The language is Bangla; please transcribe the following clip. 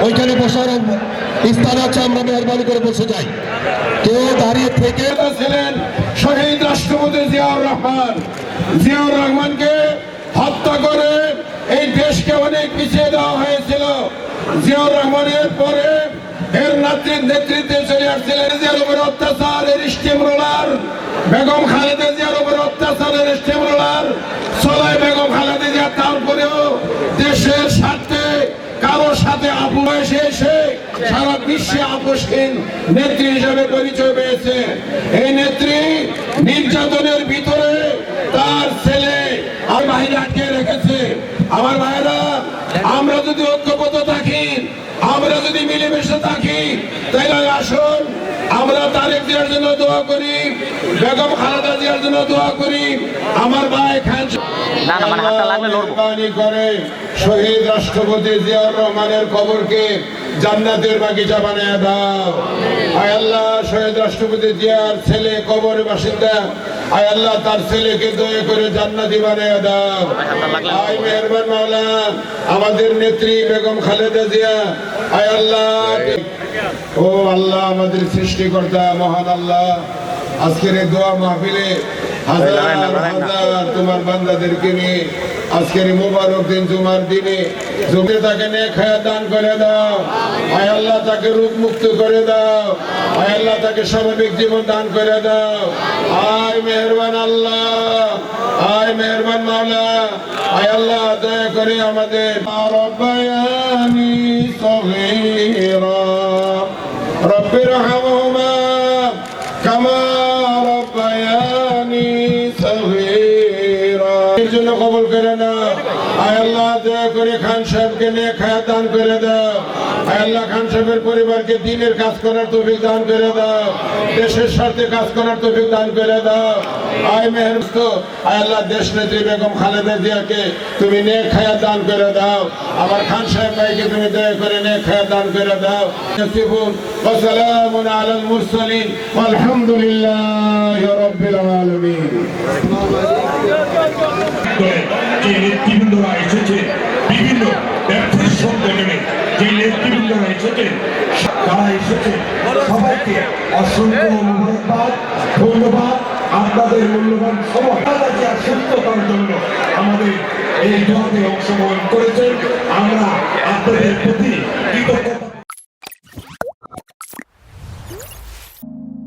ওইখানে বসার স্থান আছে, আমরা মেহরবানি করে বসে যাই। কেউ দাঁড়িয়ে থেকে ছিলেন শহীদ রাষ্ট্রপতি জিয়াউর রহমান। জিয়াউর রহমানকে হত্যা করে এই দেশকে অনেক পিছিয়ে দেওয়া হয়েছিল। জিয়াউর রহমানের পরে এর নেতৃত্বে চলে আসছিলেন জিয়ার উপর অত্যাচারের স্টিম রোলার বেগম খালেদা জিয়ার উপর অত্যাচারের স্টিম রোলার চলায় বেগম খালেদা জিয়া। তারপরেও দেশের স্বার্থে কারোর সাথে আপোষ এসে সারা বিশ্বে আপোষহীন নেত্রী হিসেবে পরিচয় পেয়েছে। এই নেত্রী নির্যাতনের ভিতরে তার ছেলে আর বাহিরে আটকে রেখেছে। আমার ভাইরা, আমরা যদি ঐক্যবদ্ধ থাকি, আমরা যদি মিলেমিশে থাকি, তাহলে আসুন আমরা তারেক জিয়ার জন্য দোয়া করি, বেগম খালেদা জিয়ার জন্য দোয়া করি। আমার ভাই খান করে শহীদ রাষ্ট্রপতি জিয়াউর রহমানের কবরকে জান্নাতের বাগিচা বানিয়ে দাও। আয় আল্লাহ, শহীদ রাষ্ট্রপতি জিয়ার ছেলে কবরের বাসিন্দা, আয় আল্লাহ তার ছেলেকে দয়া করে জান্নাতি বানিয়ে দাও। আয় মেহেরবান মাওলা, আমাদের নেত্রী বেগম খালেদা জিয়া, আয় আল্লাহ, ও আল্লাহ আমাদের সৃষ্টিকর্তা মহান আল্লাহ, আজকের এই দোয়া মাহফিলে হাজার হাজার তোমার বান্দাদেরকে নিয়ে আজকের মোবারক দিন জুমার দিনে জমি তাকে নেক হায়াত দান করে দাও। আয় আল্লাহ তাকে রূপ মুক্ত করে দাও। আয় আল্লাহ তাকে স্বাভাবিক জীবন দান করে দাও। আয় মেহেরবান আল্লাহ, আয় মেহেরবান মাওলা, আয় আল্লাহ দয়া করে আমাদের রব্বায়ানি সগীরা রব্বির হামহুমা কামা রব্বায়ানি সগীরা এর জন্য কবুল করে নাও। আয় আল্লাহ দয়া করে খান সাহেবকে নেক হায়াত দান করে দাও। আয় আল্লাহ খান সাহেবের পরিবারকে দ্বীনের কাজ করার তৌফিক দান করে দাও, দেশের স্বার্থে কাজ করার তৌফিক দান করে দাও। আয় মেহেরবান, আয় আল্লাহ দেশ নেত্রী বেগম খালেদা জিয়াকে তুমি নেক হায়াত দান করে দাও। আমার খান সাহেব ভাইকে তুমি দয়া করে নেক হায়াত দান করে দাও। ওয়া সালামুন আলাল মুরসালিন ওয়ালহামদুলিল্লাহি রাব্বিল আলামিন। যে নেতৃবৃন্দরা এসেছে বিভিন্ন ব্যবসায়িক সংগঠনে, যে নেতৃবৃন্দরা এসেছে তারা এসেছে, সবাইকে অসংখ্য মুবারকবাদ, ধন্যবাদ। আপনাদের মূল্যবান সময় সুস্থতার জন্য আমাদের এই দোয়াতে অংশগ্রহণ করেছেন। আমরা আপনাদের প্রতি কৃতজ্ঞতা